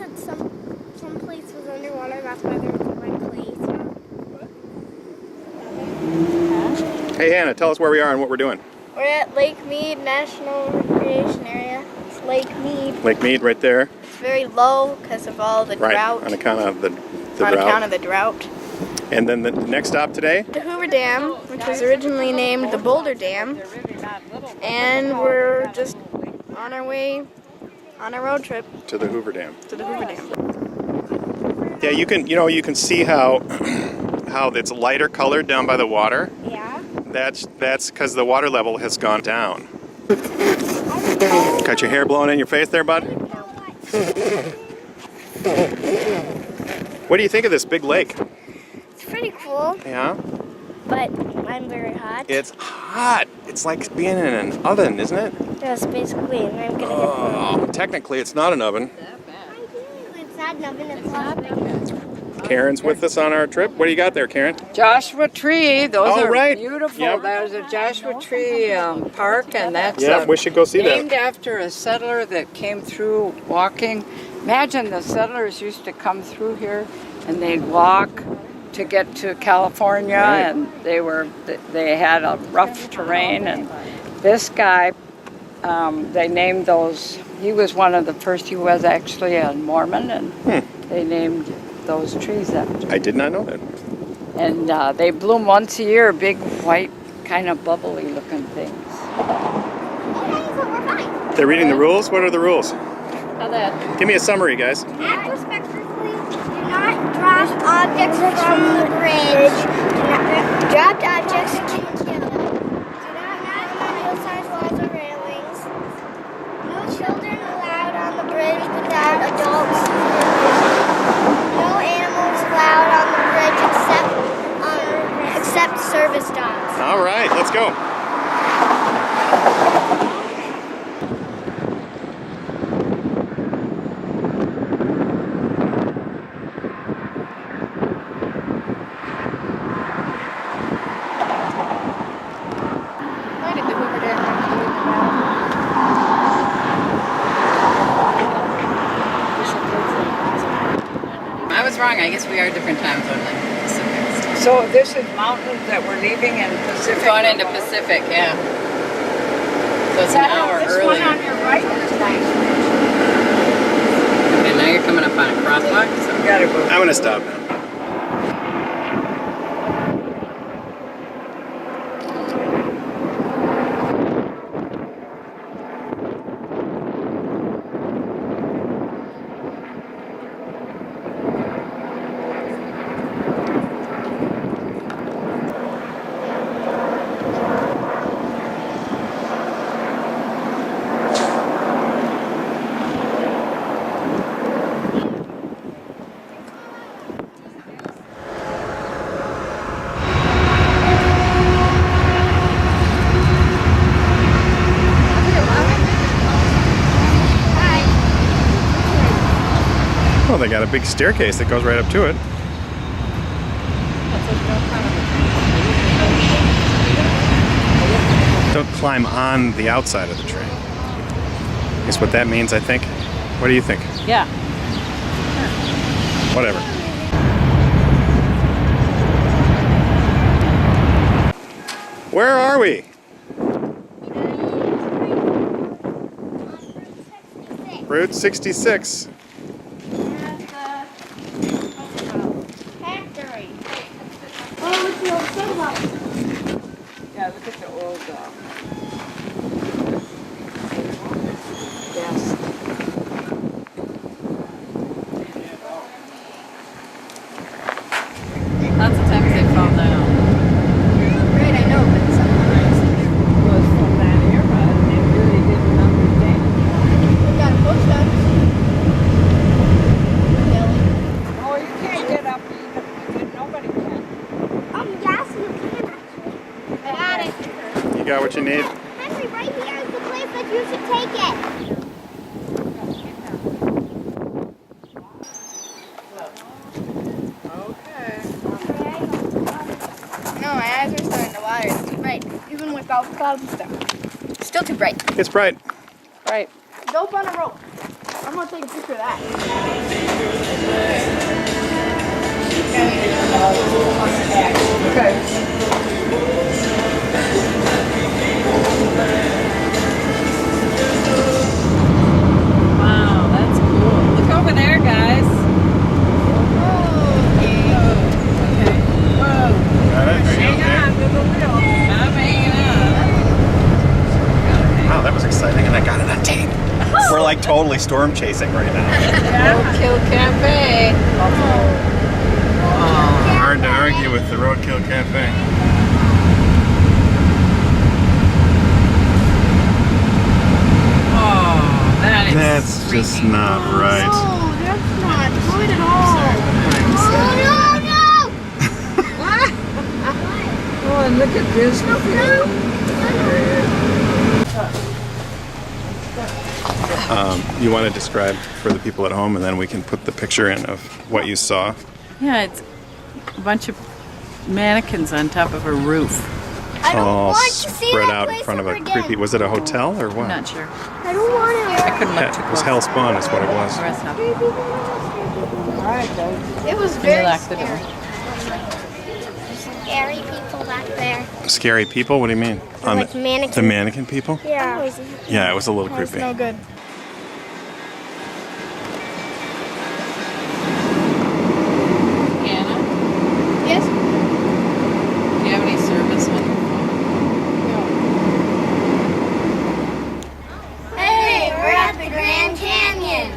said some place was underwater. That's why there was a red clay. Hey Hannah, tell us where we are and what we're doing. We're at Lake Mead National Recreation Area. It's Lake Mead. Lake Mead right there. It's very low because of all the drought. On account of the On drought. account of the drought. And then the next stop today? The Hoover Dam, which was originally named the Boulder Dam. And we're just on our way on a road trip To the Hoover Dam. to the Hoover Dam. Yeah, you can see how it's lighter colored down by the water. Yeah. That's because the water level has gone down. Got your hair blowing in your face there, bud? What do you think of this big lake? It's pretty cool, Yeah? but I'm very hot. It's hot. It's like being in an oven, isn't it? Yes, basically, and I'm gonna Oh, technically it's not an oven. It's not an oven, it's not. Karen's with us on our trip. What do you got there, Karen? Joshua Tree, those Oh, are right. beautiful. Yep. There's a Joshua Tree park, and that's Yeah, we should go see named that. after a settler that came through walking. Imagine the settlers used to come through here, and they'd walk to get to California, Right. and they had a rough terrain. And this guy, they named those. He was one of the first. He was actually a Mormon, and they named those trees after. I did not know that. And they bloom once a year, big white, kind of bubbly looking things. They're reading the rules? What are the rules? How that? Give me a summary, guys. Act respectfully. Do not drop objects from the bridge. Dropped objects can kill. Do not knock on hillsides, walls, or railings. No children allowed on the bridge without adults. No animals allowed on the bridge except service dogs. All right, let's go. Why did the Hoover Dam have to be I was wrong. I guess we are different time zone than Pacific. So this is mountains that we're leaving in Pacific. Going into Pacific, yeah. So it's an hour this early. one on your right is nice. And now you're coming up on a crosswalk. So You gotta go. I'm gonna stop now. Oh, they got a big staircase that goes right up to it. Don't climb on the outside of the train. Guess what that means, I think. What do you think? Yeah. Whatever. Where are we? Route 66. Factory. Oh, look at the old sunlight. Yeah, look at the old yes. lots of times they fall down. Right, I know, but sometimes Was from that era, and they really didn't understand. we got a post office. Oh, you can't get up even. Nobody can. Yes, you can actually. I got it. You got what you need? Henry, right here is the place that you should take it. Okay. No, my eyes are starting to water. It's too bright. Even without clouds and stuff. Still too bright. It's bright. Right. Dope on a rope. I'm want to take a picture of that. Wow, that's cool. Look over there, guys. I'm hanging up. Wow, that was exciting, and I got it on tape. We're like totally storm chasing right now. Roadkill Cafe. Hard to argue with the Roadkill Cafe. Oh, that is That's just not right. Oh, that's not good at all. Oh, and look at this. You want to describe for the people at home, and then we can put the picture in of what you saw. Yeah, it's a bunch of mannequins on top of a roof. I don't All want to see spread that out in place front of a ever again. creepy. Was it a hotel or what? I'm not sure. I don't want to. I couldn't look Yeah, too it close. was Hell Spawn, is what it was. The rest of it. It was And you very locked the door. Scary people back there. Scary people? What do you mean? Like mannequins. The mannequin people? Yeah. Yeah, it was a little That's creepy. no good. Anna, Yes? do you have any service on your phone? Hey, we're at the Grand Canyon.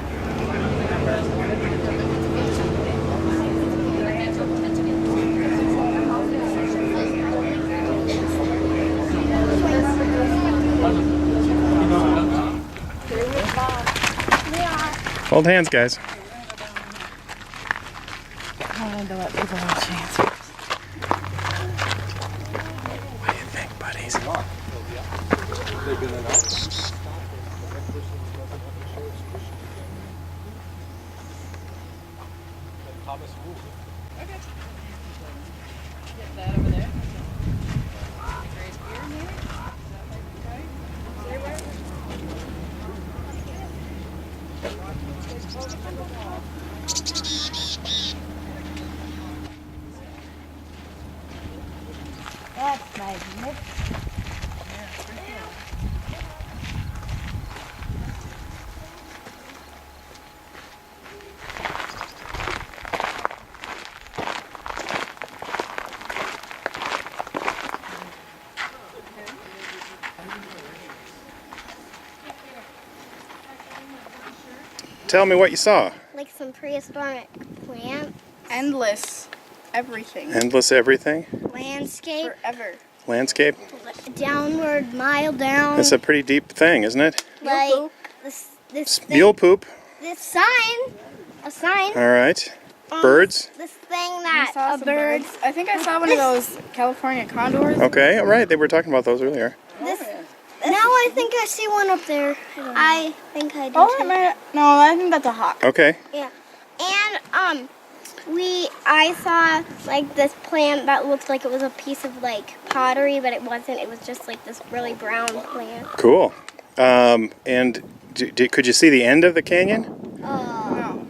Hold hands, guys. I wanted to let people have a chance. What do you think, buddies? That over there. That's magnificent. Tell me what you saw. Like some prehistoric plant, Endless. Everything. Endless everything? landscape, Forever. Landscape? downward, mile down. That's a pretty deep thing, isn't it? like Mule this thing, Mule poop. this sign, a sign. All right. Birds? This thing I that saw a some bird. birds. I think I saw one of those California condors. Okay, all right. They were talking about those earlier. This. Now I think I see one up there. I think I do Oh, too. no, I think that's a hawk. Okay. Yeah. And I saw like this plant that looked like it was a piece of like pottery, but it wasn't. It was just like this really brown plant. Cool. And could you see the end of the canyon? No.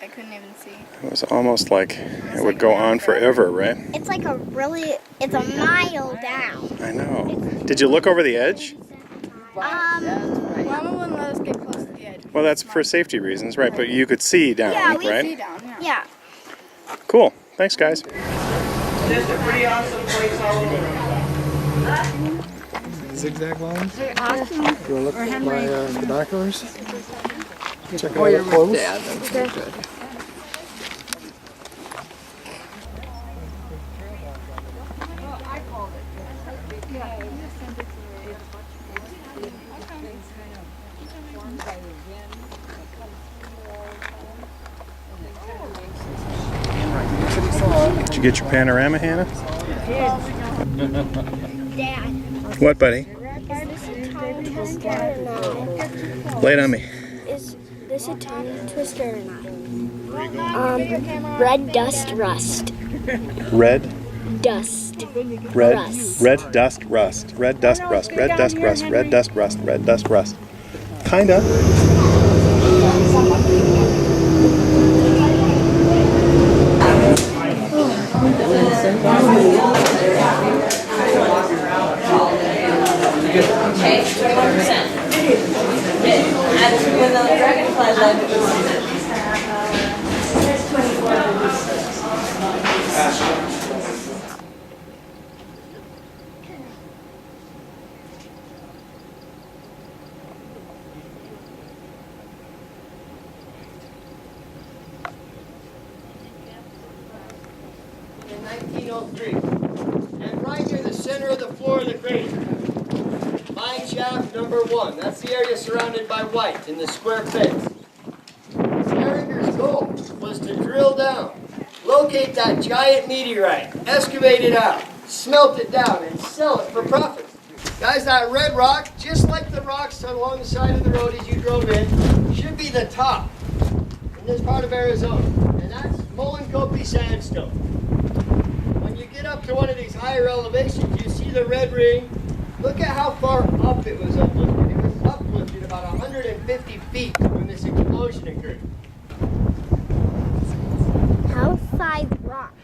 I couldn't even see. It was almost like it would go on forever, right? It's like it's a mile down. I know. Did you look over the edge? Mama wouldn't let us get close to the edge. Well, that's for safety reasons, right? But you could see down, Yeah, we See right? down, yeah. Yeah. Cool. Thanks, guys. Zigzag lines. You want to look at my binoculars? Check it out up close. Did you get your panorama, Hannah? Dad. What, buddy? Lay it on me. Is this a tongue twister or not? Red dust rust. Red, Dust. red, Rust. red dust rust. Red dust rust. Red dust rust. Red dust rust. Red dust rust. Kinda. when the dragonfly landed, it was in 1903, and right near the center of the floor of the crater, mine shaft number 1. That's the area surrounded by white in the square pits. Carringer's goal was to drill down, locate that giant meteorite, excavate it out, smelt it down, and sell it for profit. Guys, that red rock, just like the rocks along the side of the road as you drove in, should be the top in this part of Arizona, and that's Molenkopi sandstone. When you get up to one of these higher elevations, you see the red ring. Look at how far up it was uplifted. It was uplifted about 150 feet when this explosion occurred. House-sized rock.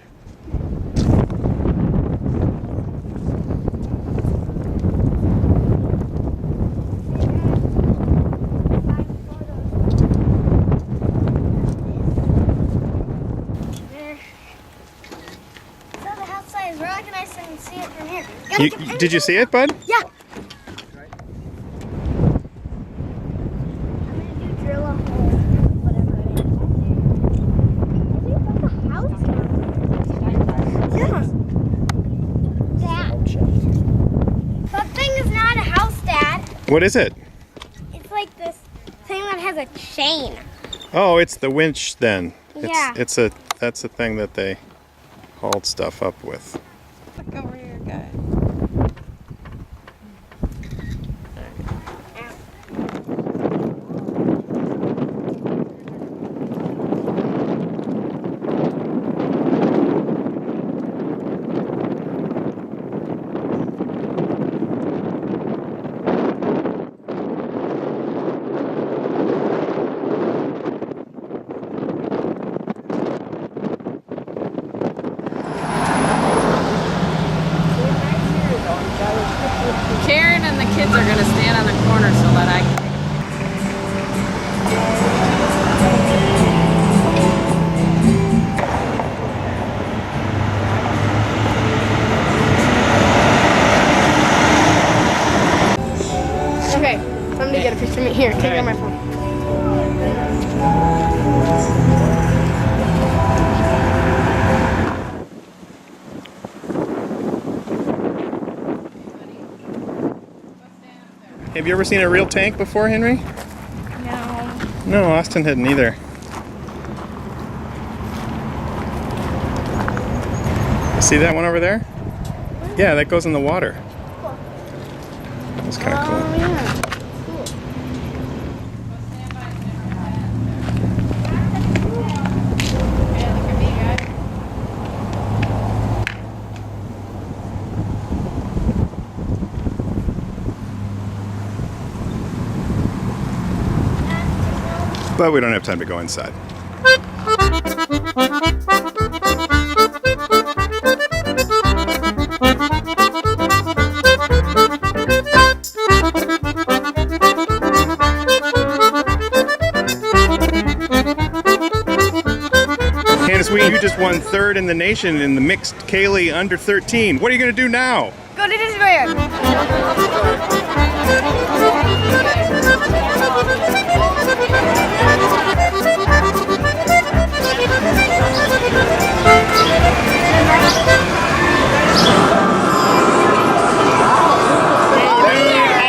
Rock and I can see it from here. Did you see it, bud? Yeah. I'm gonna do drill a hole, whatever it is. I think that's a house. Yeah. That thing is not a house, Dad. What is it? It's like this thing that has a chain. Oh, it's the winch then. Yeah. That's a thing that they hauled stuff up with. Look over here, guys. Karen and the kids are going to stand on the corner so that I can. Okay, I'm gonna get a picture of me. Here, take out my phone. Have you ever seen a real tank before, Henry? No. No, Austin hadn't either. See that one over there? Yeah, that goes in the water. That's kind of cool. Yeah. But we don't have time to go inside. Candace, you just won 3rd in the nation in the mixed ceili under 13. What are you going to do now? Go to Disneyland.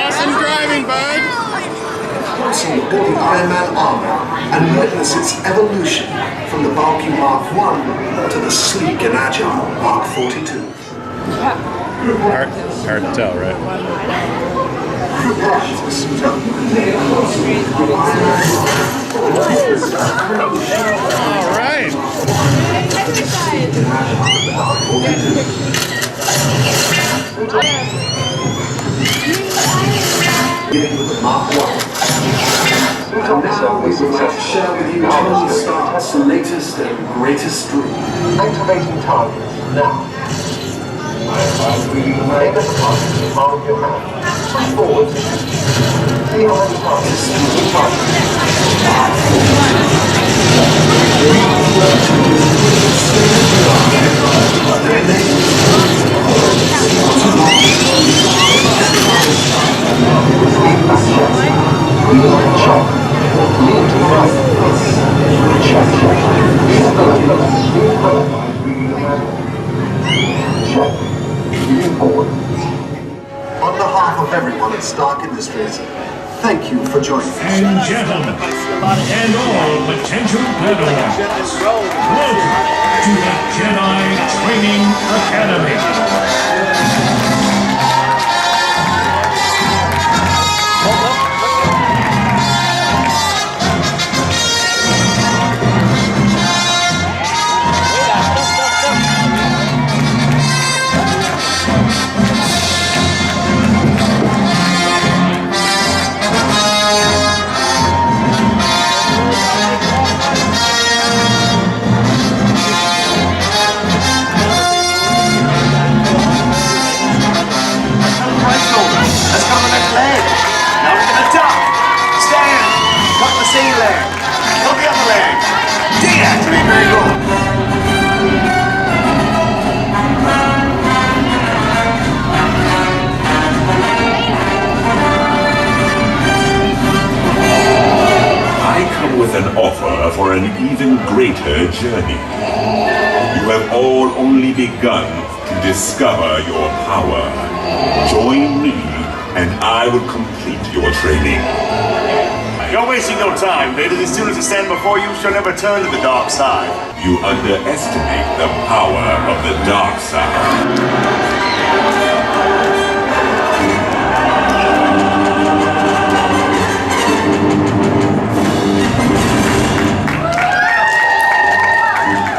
Awesome driving, bud. See the Iron Man armor and witness its evolution from the bulky Mark I to the sleek and agile Mark 42. Hard to tell, right? All right. Mark I. And now we would like to share with you Tony Stark's latest and greatest dream. Activating targets now. Make a target on your hand. Push forward. On behalf of everyone at Stark Industries, thank you for joining us. And gentlemen, and all potential Padawans, welcome to the Jedi Training Academy. Let's go on the next leg. Now we're gonna duck. Stand. Cut the ceili. Cut the other leg. Deactivate. Very good. I come with an offer for an even greater journey. You have all only begun to discover your power. Join me, and I will complete your training. You're wasting your time, Vader. The students who stand before you shall never turn to the dark side. You underestimate the power of the dark side.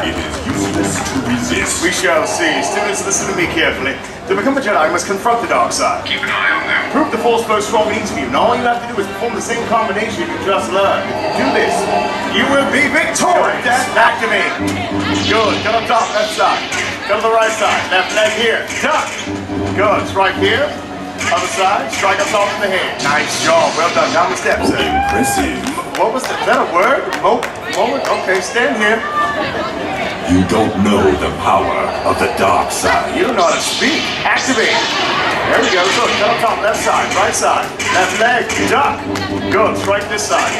It is useless to resist. We shall see. Students, listen to me carefully. To become a Jedi, you must confront the dark side. Keep an eye on them. Prove the Force flows strong in each of you. Now all you have to do is perform the same combination you just learned. If you do this, you will be victorious. Activate. Good. Cut up top, left side. Cut to the right side. Left leg here. Duck. Good. Strike here. Other side. Strike up top in the head. Nice job. Well done. Down the steps. Impressive. What was that? Is that a word? Moment? Okay, stand here. You don't know the power of the dark side. You don't know how to speak. Activate. There we go. Good. Cut up top, left side, right side. Left leg. Duck. Good. Strike this side.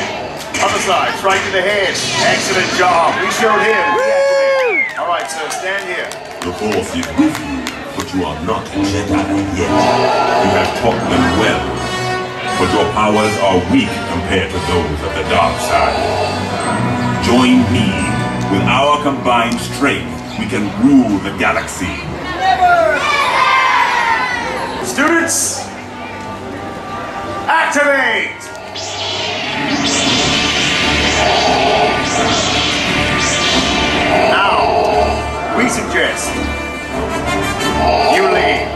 Other side. Strike to the head. Excellent job. We showed him. Deactivate. All right, sir. Stand here. The Force is with you, but you are not Jedi yet. You have taught them well, but your powers are weak compared to those of the dark side. Join me. With our combined strength, we can rule the galaxy. Students, activate! Now, we suggest you lead.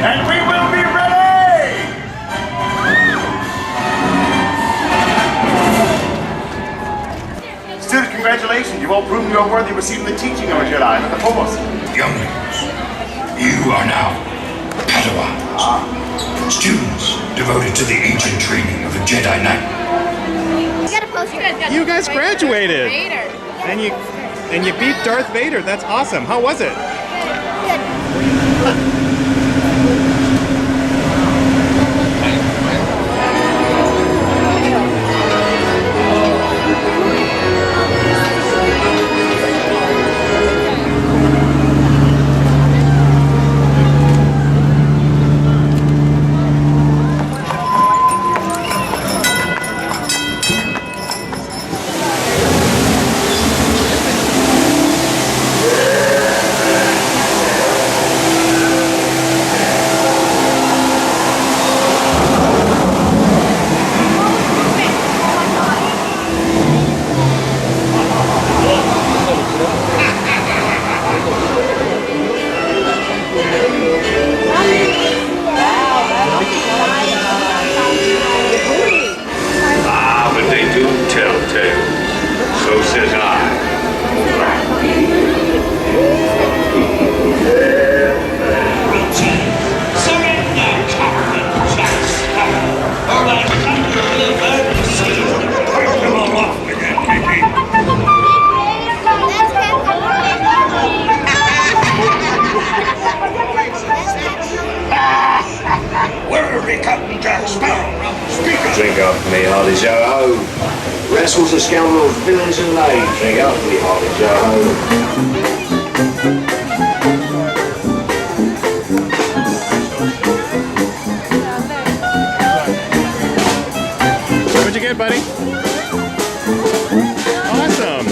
And we will be ready! Students, congratulations. You've all proven you are worthy of receiving the teaching of a Jedi and the Force. Younglings, you are now Padawans. Students devoted to the ancient training of a Jedi Knight. You guys graduated. And you beat Darth Vader. That's awesome. How was it? So says I. Where be Captain Jack Sparrow? Speak up! Drink up, me hearty Joe. Wrestles the scoundrels, villains and knaves. Drink up, me hearty Joe. What'd you get, buddy? Awesome.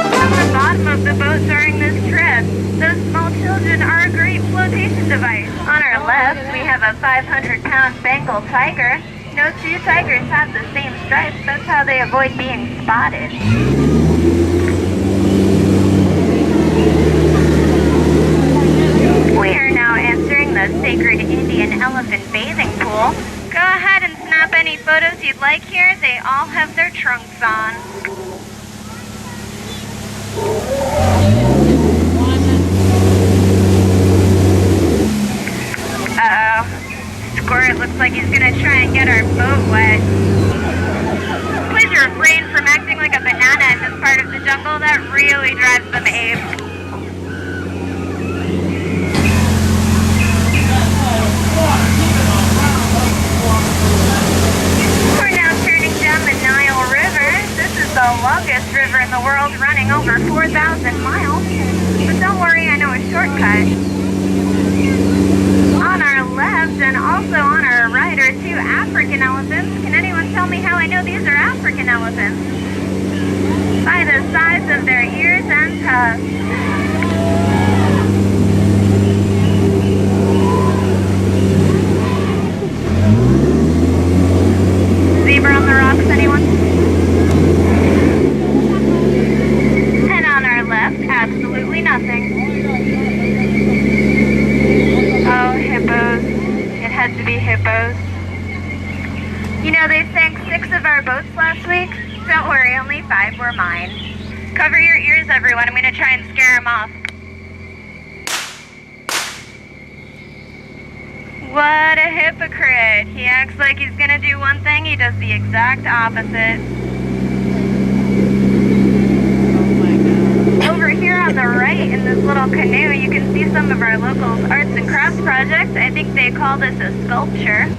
From the bottom of the boat during this trip, those small children are a great flotation device. On our left, we have a 500-pound Bengal tiger. No two tigers have the same stripes. That's how they avoid being spotted. We are now entering the sacred Indian elephant bathing pool. Go ahead and snap any photos you'd like here. They all have their trunks on. Uh-oh. Squirt looks like he's gonna try and get our boat wet. Please refrain from acting like a banana in this part of the jungle. That really drives them ape. We're now turning down the Nile River. This is the longest river in the world, running over 4,000 miles. But don't worry, I know a shortcut. On our left and also on our right are two African elephants. Can anyone tell me how I know these are African elephants? By the size of their ears and tusks. Zebra on the rocks, anyone? And on our left, absolutely nothing. Oh, hippos. It had to be hippos. You know, they sank 6 of our boats last week. Don't worry, only 5 were mine. Cover your ears, everyone. I'm going to try and scare them off. What a hypocrite. He acts like he's gonna do one thing, he does the exact opposite. Over here on the right in this little canoe, you can see some of our locals' arts and crafts projects. I think they call this a sculpture.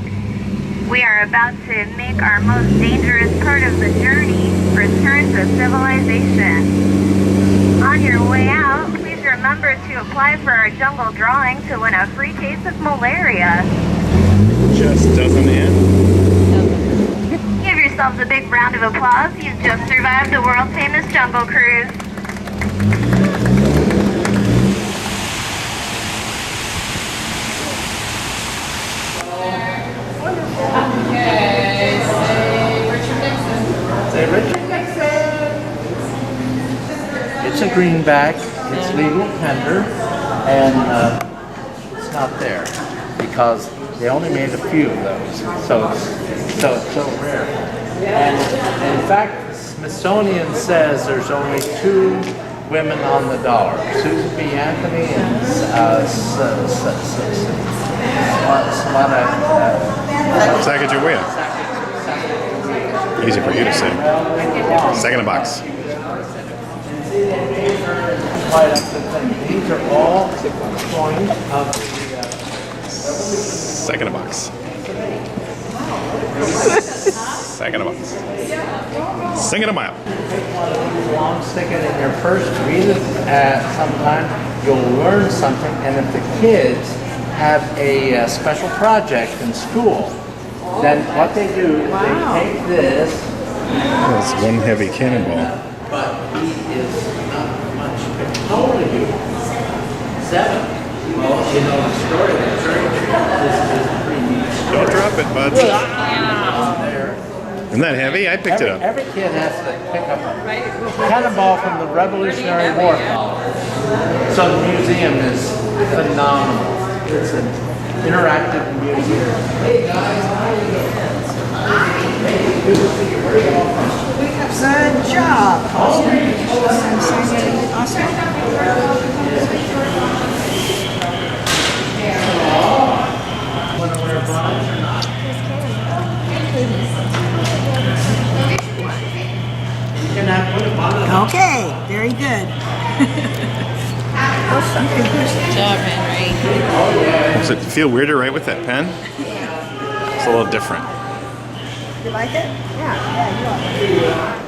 We are about to make our most dangerous part of the journey, return to civilization. On your way out, please remember to apply for our jungle drawing to win a free case of malaria. Just doesn't end. Give yourselves a big round of applause. You've just survived a world-famous jungle cruise. Say Richard Nixon. It's a greenback. It's legal tender, and it's not there because they only made a few of those. So it's so rare. And in fact, the Smithsonian says there's only 2 women on the dollar: Susan B. Anthony and Sacagawea. Easy for you to say. Second a box. These are all coins of the Second a box. Second a box. Sing it a mile. Take one of these along, stick it in your purse, read it sometime. You'll learn something, and if the kids have a special project in school, then what they do is they take this. That's one heavy cannonball. But he is not much. How old are you? 7. Well, you know the story of the cherry tree. This is pretty neat story. Don't drop it, bud. There. Isn't that heavy? I picked it up. Every kid has to pick up a cannonball from the Revolutionary War. So the museum is phenomenal. It's an interactive museum. Hey guys, how are you doing? Okay, very good. Good job, Henry. Does it feel weird to write with that pen? It's a little different. You like it? Yeah.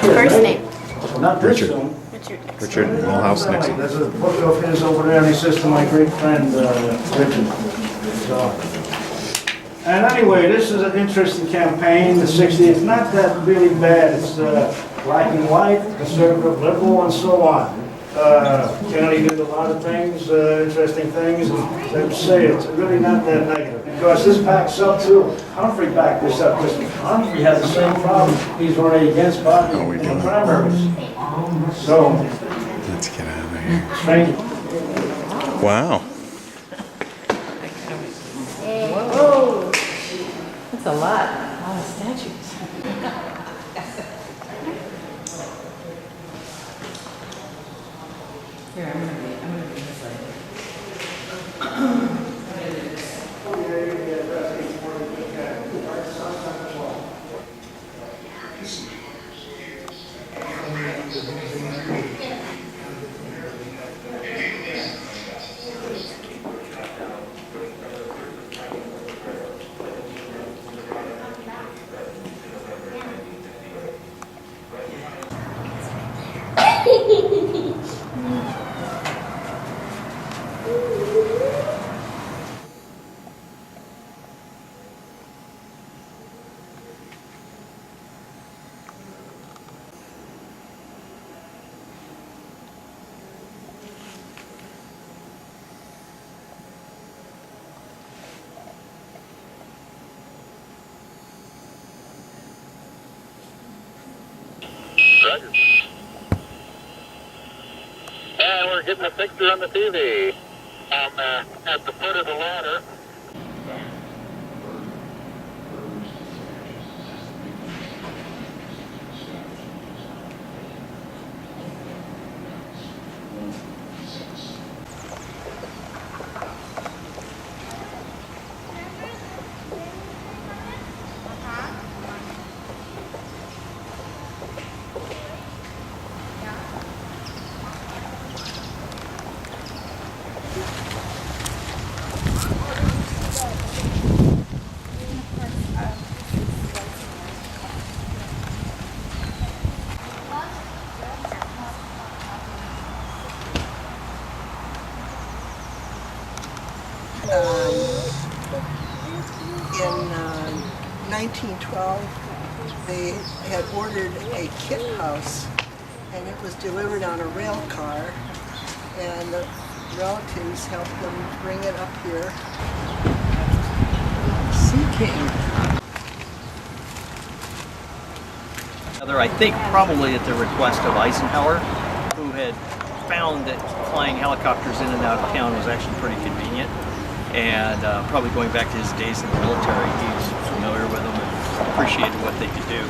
First name. Not this Richard. one. Richard Millhouse Nixon. There's a book of his over there, and he says to my great friend, Richard. So, and anyway, this is an interesting campaign, the 60s. It's not that really bad. It's black and white, conservative, liberal, and so on. Kennedy did a lot of things, interesting things, and they say it's really not that negative. Because this backs up too. Humphrey backed this up, because Humphrey has the same problem. He's already against Bobby in the primaries. So, let's get out of here. Strange. Wow. Whoa. That's a lot of statues. Here, I'm gonna be this way. And we're getting a picture on the TV. At the foot of the ladder. In 1912, they had ordered a kit house, and it was delivered on a rail car, and the relatives helped them bring it up here. Sea King. I think probably at the request of Eisenhower, who had found that flying helicopters in and out of town was actually pretty convenient. And probably going back to his days in the military, he's familiar with them and appreciated what they could do.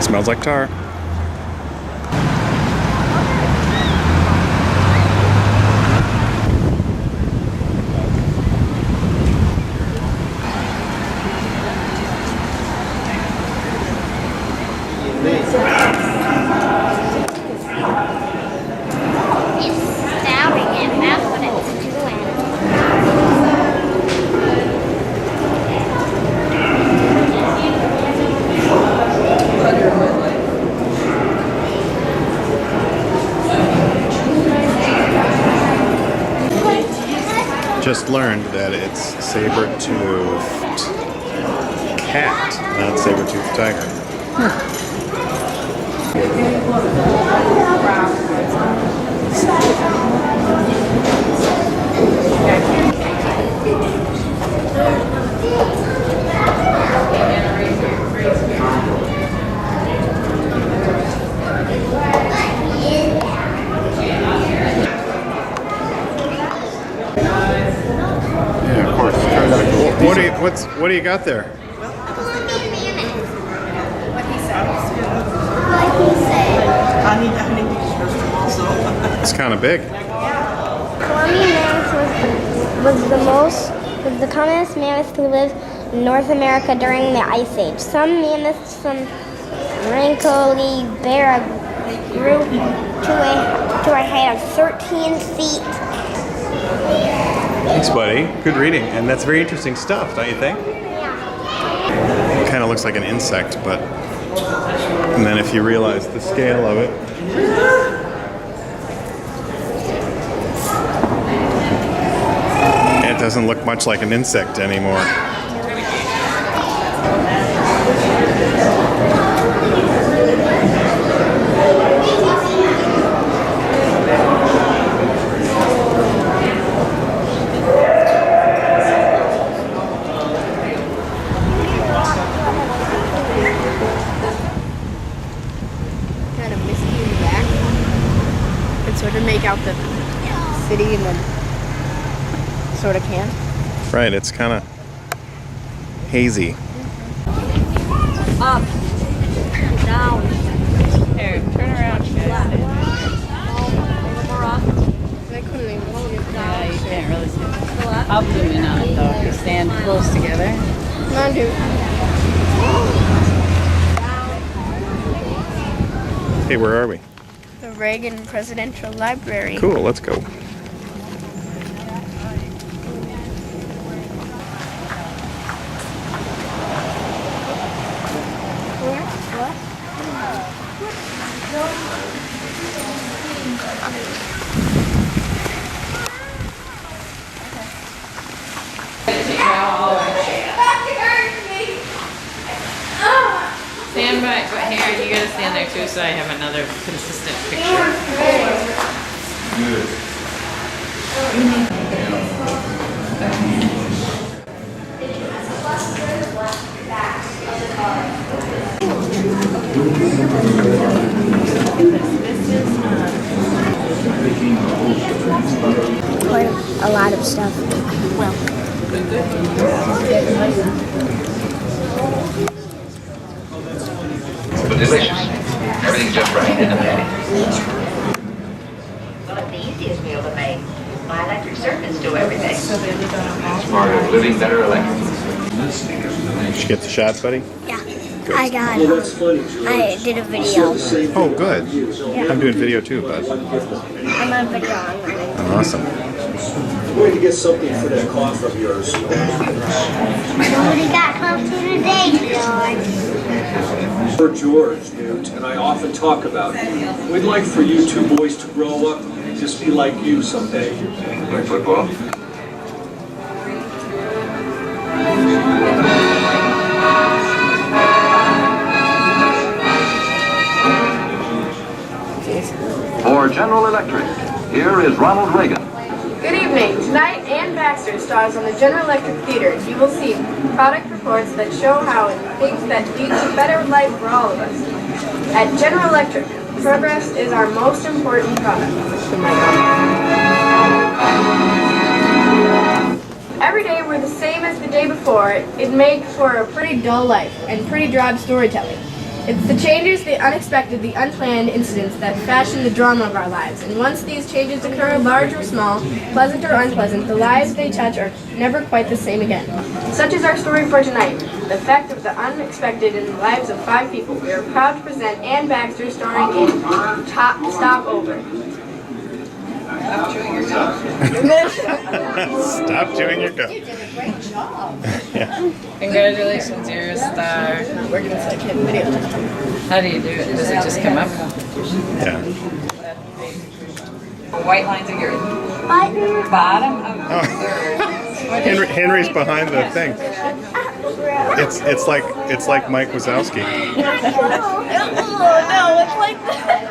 Smells like tar. Just learned that it's saber-toothed cat, not saber-toothed tiger. Yeah, of course. What do you got there? What he said. I need these first also. It's kind of big. Columbian mammoth was the commonest mammoth to live in North America during the Ice Age. Some mammoths from Rancolli Brea grew to a height of 13 feet. Thanks, buddy. Good reading, and that's very interesting stuff, don't you think? It kind of looks like an insect, but and then if you realize the scale of it, it doesn't look much like an insect anymore. Kind of misty in the back. Can sort of make out the city and then sort of can. Right, it's kind of hazy. Up. Down. Here, turn around. I couldn't even see it. Yeah, you can't really see it. I'll zoom in on it though. If you stand close together. Come on, dude. Hey, where are we? The Reagan Presidential Library. Cool, let's go. Stand back, but here, you gotta stand there too so I have another consistent picture. Good. Quite a lot of stuff. Well. But delicious. Everything's just right in the patty. Well, it's the easiest meal to make. My electric circuits do everything. Smarter, living better electric. Did you get the shot, buddy? Yeah. I got I did a video. Oh, good. Yeah. I'm doing video too, bud. I'm on video already. Awesome. I'm going to get something for that cough of yours. Nobody got coffee today, George. For George, Newt, and I often talk about you. We'd like for you two boys to grow up and just be like you someday. Play football? For General Electric, here is Ronald Reagan. Good evening. Tonight and Brian Baxter stars on the General Electric Theater, you will see product reports that show how it thinks that leads to better life for all of us. At General Electric, progress is our most important product. Every day we're the same as the day before. It makes for a pretty dull life and pretty drab storytelling. It's the changes, the unexpected, the unplanned incidents that fashion the drama of our lives. And once these changes occur, large or small, pleasant or unpleasant, the lives they touch are never quite the same again. Such is our story for tonight, the effect of the unexpected in the lives of 5 people. We are proud to present Ann Baxter starring in Stop Over. Stop chewing your gum. Stop chewing your gum. You did a great job. Yeah. Congratulations, you're a star. We're gonna say kid video. How do you do it? Does it just come up? Yeah. White lines are your bottom of the third. Henry's behind the thing. It's like Mike Wazowski. Oh no, it's like that.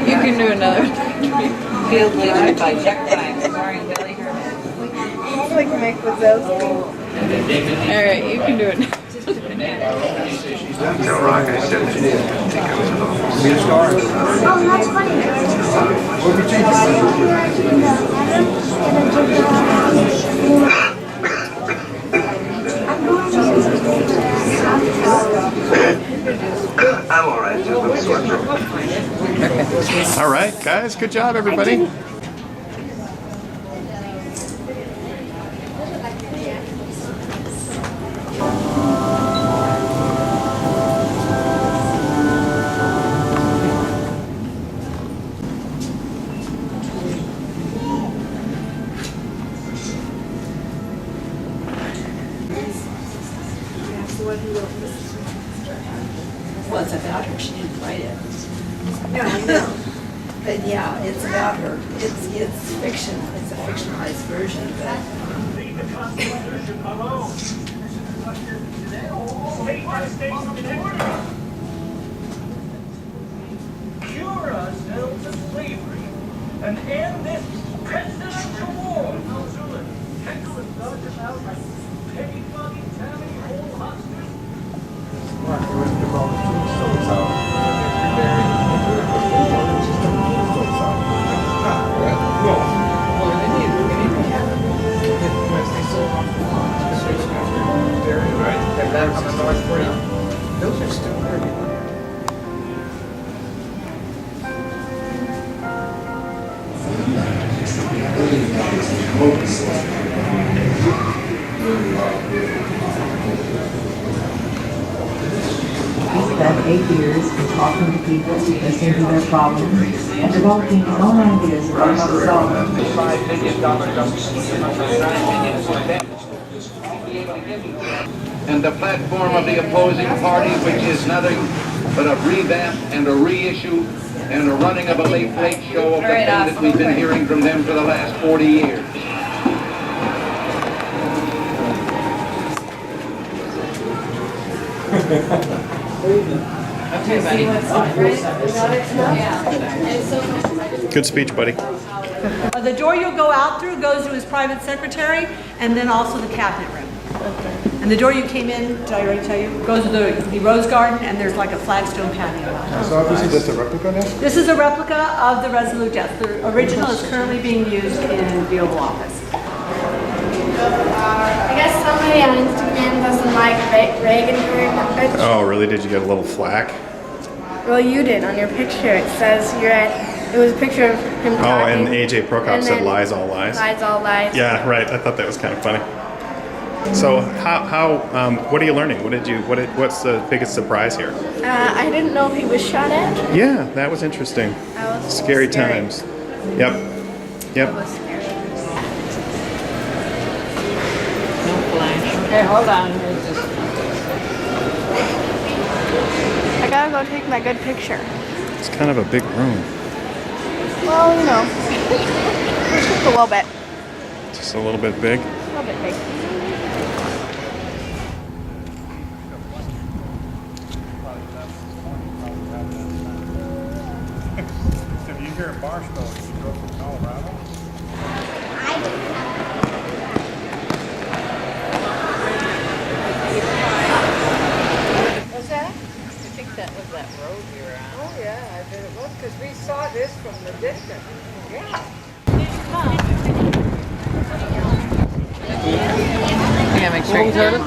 You can do another field leader by Jack Time, starring Billy Herman. It's like Mike Wazowski. Alright, you can do it. Tell Rock I said that. Oh, that's funny. I'm all right, just a little sore throat. All right, guys, good job, everybody. Well, it's about her. She didn't write it. No, I know. But yeah, it's about her. It's fiction. It's a fictionalized version. But cure ourselves of slavery and end this pestilential war. Kendall and Dr. Mount like petty fucking Tammy old hucksters. Those are still there. Spent 8 years talking to people, listening to their problems, and developing his own ideas about how to solve them. And the platform of the opposing party, which is nothing but a revamp and a reissue and a running of a late show of the thing that we've been hearing from them for the last 40 years. Okay, buddy. Good speech, buddy. The door you'll go out through goes to his private secretary and then also the cabinet room. And the door you came in, did I already tell you, goes to the rose garden and there's like a flagstone patio. So obviously that's a replica now? This is a replica of the Resolute Jet. The original is currently being used in the Oval Office. I guess somebody on Instagram doesn't like Reagan very much. Oh, really? Did you get a little flack? Well, you did on your picture. It says you're at. It was a picture of him talking. Oh, and AJ Prokop said lies, all lies. Lies, all lies. Yeah, right. I thought that was kind of funny. So, what are you learning? What's the biggest surprise here? I didn't know he was shot at. Yeah, that was interesting. That was Scary times. Yep. Yep. Okay, hold on. I gotta go take my good picture. It's kind of a big room. Well, you know, just a little bit. Just a little bit big. A little bit big. Have you here in Barstow. She drove from Colorado. What's that? I think that was that road you were on. Oh yeah, I bet it was, because we saw this from the distance. Yeah. I gotta make sure you turn it.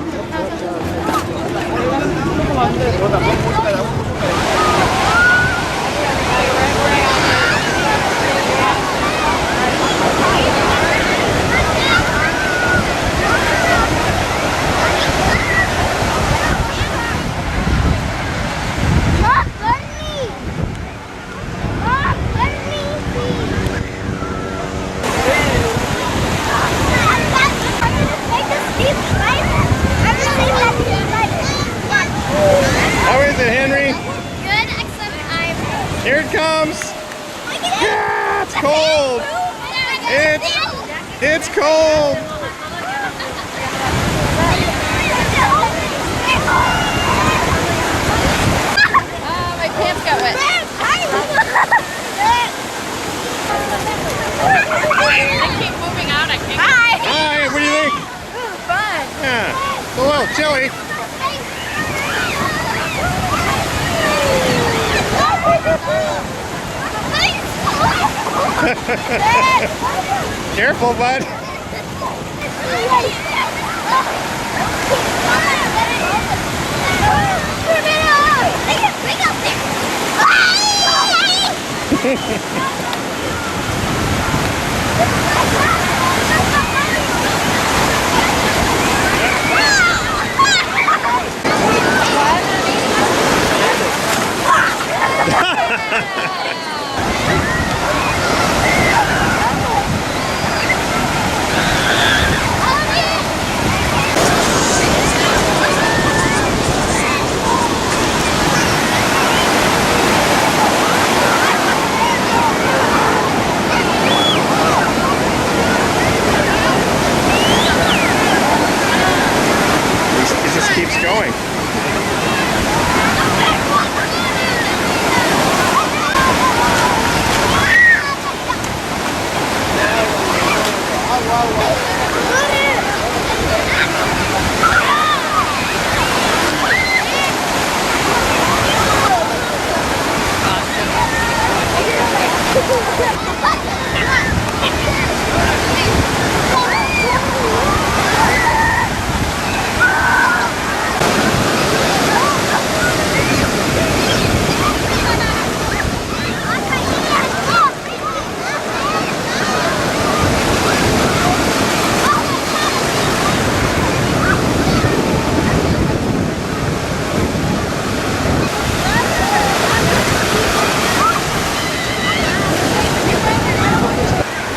How is it, Henry? Good, except I'm... Here it comes. Yeah, it's cold. It's cold. My pants got wet. They keep moving out, I think. Hi, what do you think? Ooh, fun. Yeah, it's a little chilly. Careful, bud. It just keeps going.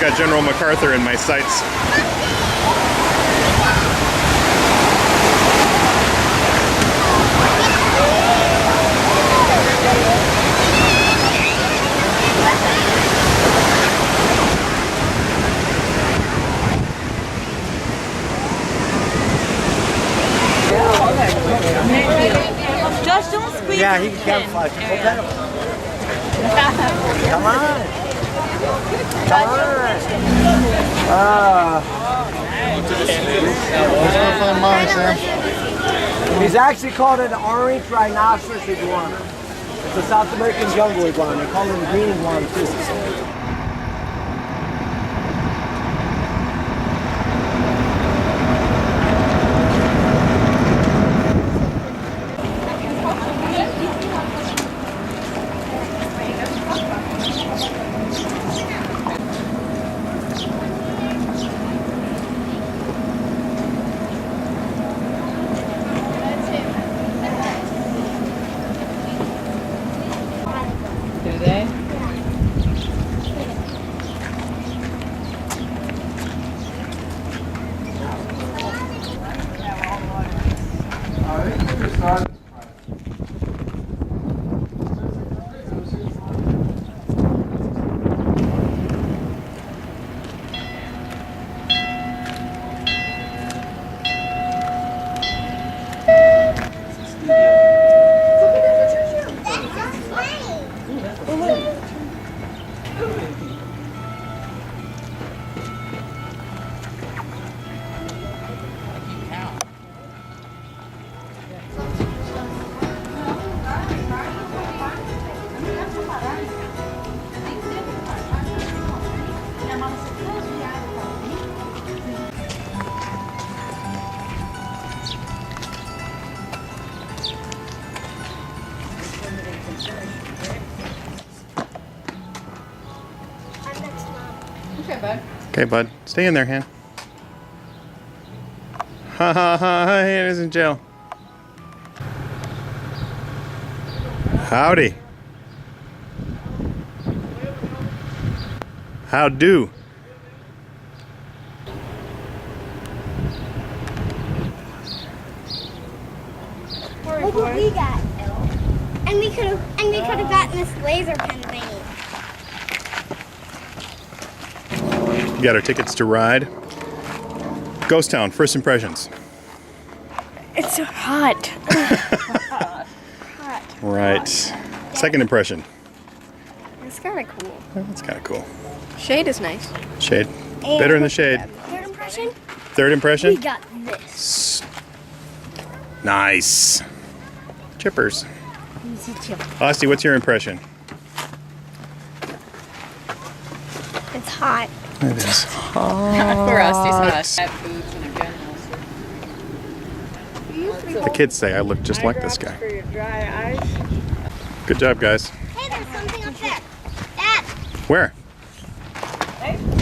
Got General MacArthur in my sights. Josh, don't squeeze. Yeah, he can camouflage. Come on. Come on. Let's find mine, Sam. He's actually called an orange rhinoceros iguana. It's a South American jungle iguana. They call it a green iguana too. Do they? Okay, bud. Okay, bud. Stay in there, Han. Ha ha ha, Han is in jail. Howdy. How do? Look what we got. And we could have gotten this laser pen thingy. You got our tickets to ride. Ghost Town, first impressions. It's so hot. Right. Second impression. It's kind of cool. That's kind of cool. Shade is nice. Shade. Better in the shade. Third impression? Third impression? We got this. Nice. Chippers. Austin, what's your impression? It's hot. It is For Rusty's hot. The kids say I look just like this guy. For your dry eyes. Good job, guys. Hey, there's something up there. Dad. Where?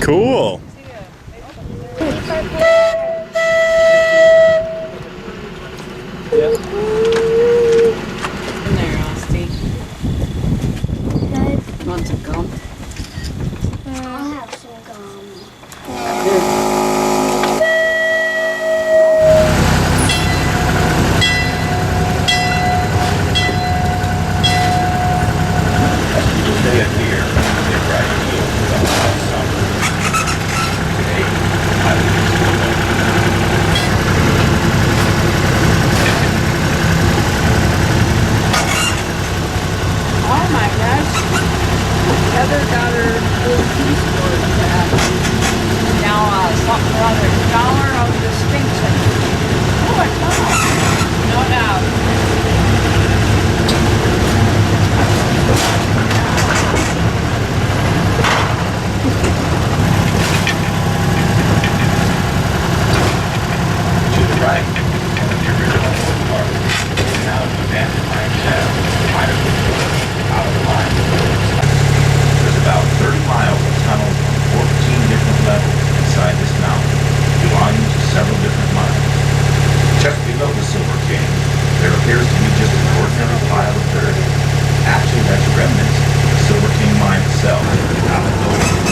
Cool. In there, Austin. Want some gum? I'll have some gum. Oh my gosh. Heather got her little key store back. Now something or other, Dollar of Distinction. Oh, it's hot. No doubt. To the right, one of the original park, now abandoned mine shaft, might have been built out of the line. There's about 30 miles of tunnels on 14 different levels inside this mountain, belonging to several different mines. Just below the Silver King, there appears to be just an ordinary pile of dirt. Actually, that's remnants of the Silver King mine itself, out of those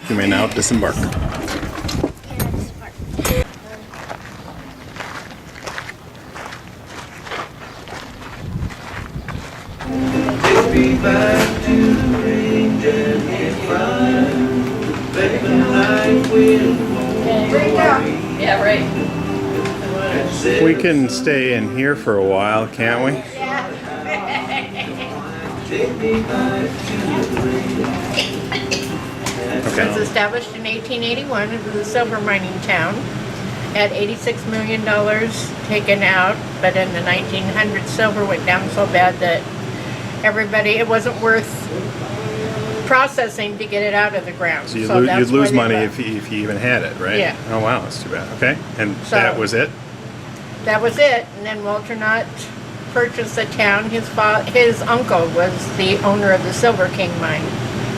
You may now disembark. Take me back to the range and get fine. Let the night wind blow. Yeah, right. We can stay in here for a while, can't we? Take me back to the range. Okay. It was established in 1881. It was a silver mining town. Had $86 million taken out, but in the 1900s, silver went down so bad that it wasn't worth processing to get it out of the ground. So that's you'd lose why they money left. if you even had it, right? Yeah. Oh wow, that's too bad. Okay, and So- that was it. That was it. And then Walter Knott purchased the town. His uncle was the owner of the Silver King mine.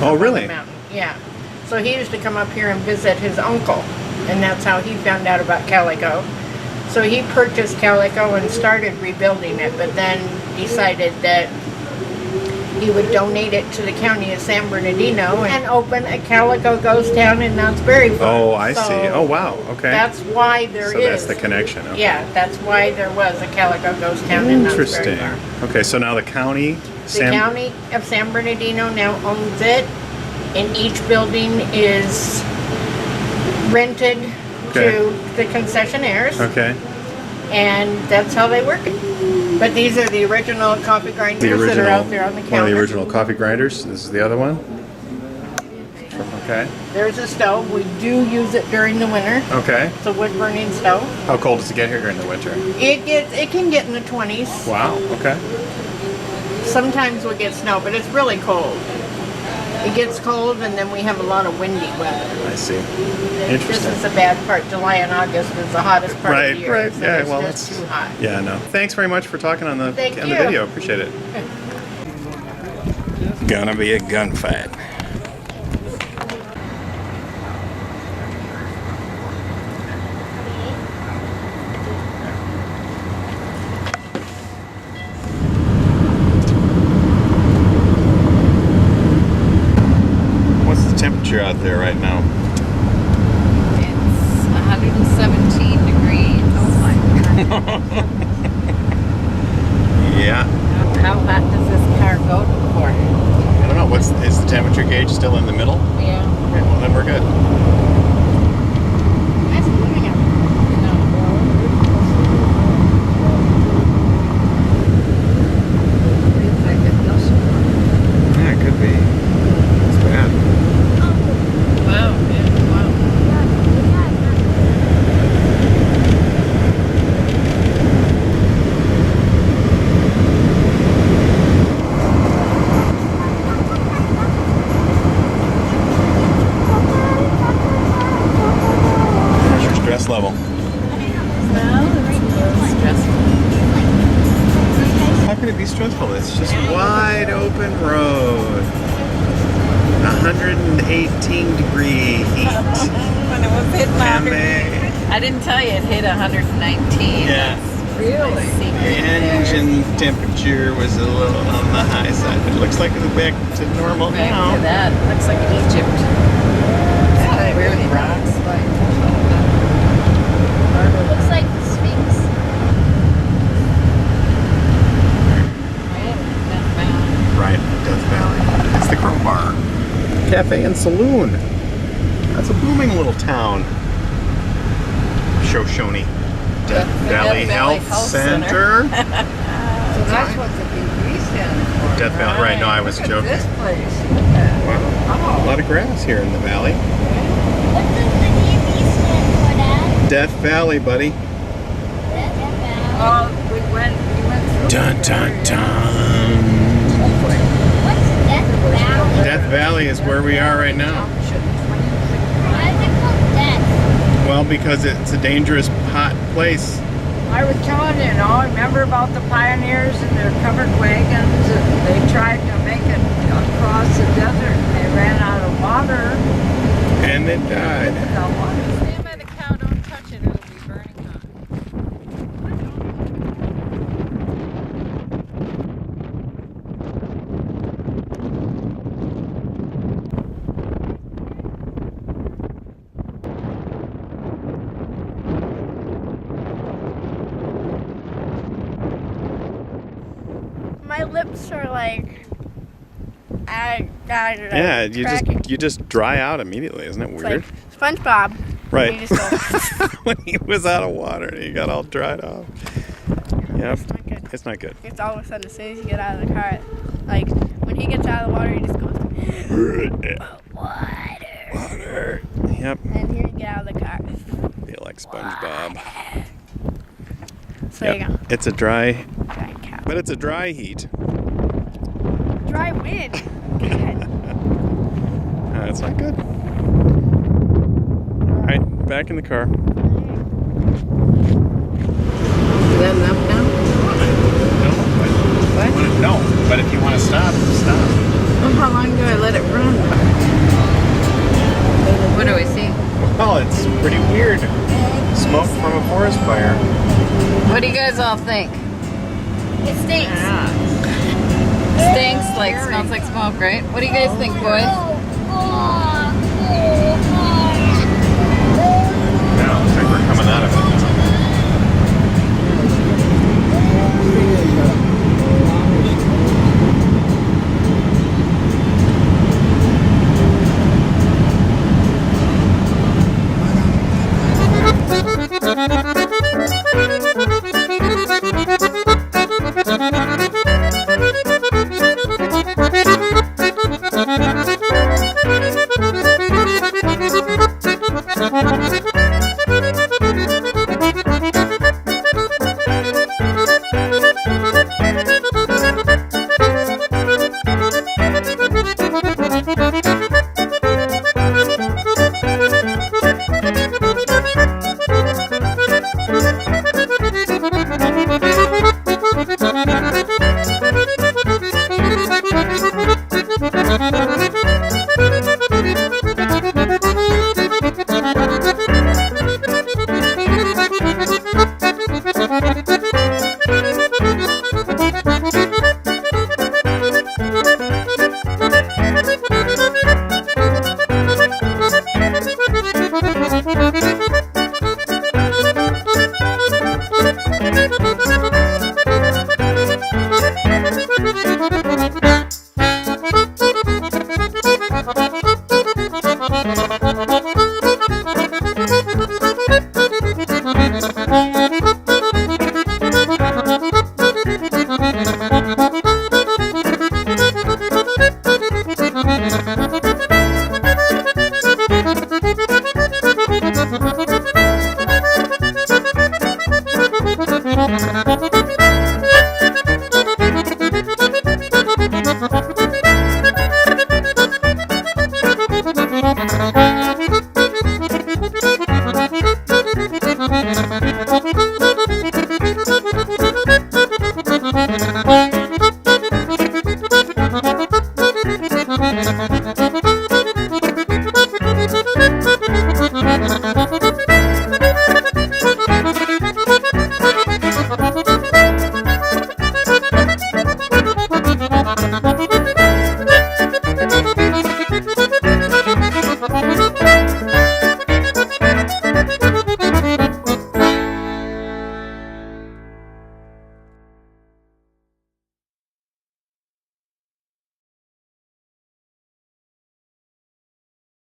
Oh up on really? the mountain. Yeah. So he used to come up here and visit his uncle, and that's how he found out about Calico. So he purchased Calico and started rebuilding it, but then decided that he would donate it to the county of San Bernardino and open a Calico Ghost Town in Knott's Berry Farm. Oh, I see. So Oh wow. Okay. That's why there is. So that's the connection. Okay. Yeah, that's why there was a Calico Ghost Town in Knott's Berry Interesting. Farm. Okay, so now the county. The county of San Bernardino now owns it, and each building is rented Okay. to the concessionaires, Okay. and that's how they work it. But these are the original coffee grinders that are out there on the counter. One of the original coffee grinders. This is the other one. Okay. There's a stove. We do use it during the winter. Okay. It's a wood burning stove. How cold does it get here during the winter? It can get in the 20s. Wow. Okay. Sometimes we get snow, but it's really cold. It gets cold, and then we have a lot of windy weather. I see. This Interesting. is the bad part. July and August is the hottest part of the year. Right. So Yeah. it's Well, just that's too hot. Yeah. No. Thanks very much for talking on the Thank you. video. Appreciate it. Gonna be a gunfight. What's the temperature out there right now? It's 117 degrees. Oh my God. Yeah. How hot does this car go for? I don't know. Is the temperature gauge still in the middle? Yeah. Okay, well then we're good. That's moving up. Yeah, it could be. It's bad. Wow. Yeah. Wow. How's your stress level? How can it be stressful? It's just wide open road. 118 degree heat. When it was hitting 100. I didn't tell you it hit 119. Yeah. Really? The engine temperature was a little on the high side. It looks like it's back to normal Back now. to that. Looks like Egypt. Yeah, weird rocks. Looks like the Sphinx. Right, Death Valley. It's the Crowbar Cafe and Saloon. That's a booming little town. Shoshone. Death Valley Health Center. So that's what the DB stands for. Death Valley, right, no, I was Look at joking. this place. Wow. A lot of grass here in the valley. What does the DB stand for, Dad? Death Valley, buddy. Oh, we went through. Dun dun dun. What's Death Valley? Death Valley is where we are right now. Why is it called Death? Well, because it's a dangerous, hot place. I was telling you, remember about the pioneers and their covered wagons, and they tried to make it across the desert, and they ran out of water. And it died. Stand by the cow, don't touch it, it'll be burning hot. My lips are like, I don't know. Yeah, you cracking. just dry out immediately. Isn't it It's weird? like SpongeBob. Right. You just go, When he was out of water and he got all dried off. Yep. It's not good. it's all of a sudden, as soon as you get out of the car, like when he gets out of the water, he just goes, Water. Yep. and here you get out of the car. Feel like SpongeBob. So there you go. It's a dry, cow. but it's a dry heat. Dry wind. That's not good. All right, back in the car. Is that enough now? No, but if you want to stop, stop. Well, how long do I let it run? What do we see? Well, it's pretty weird. Smoke from a forest fire. What do you guys all think? It stinks. Stinks, like smells like smoke, right? What do you guys think, boys? Yeah, looks like we're coming out of it. Bye.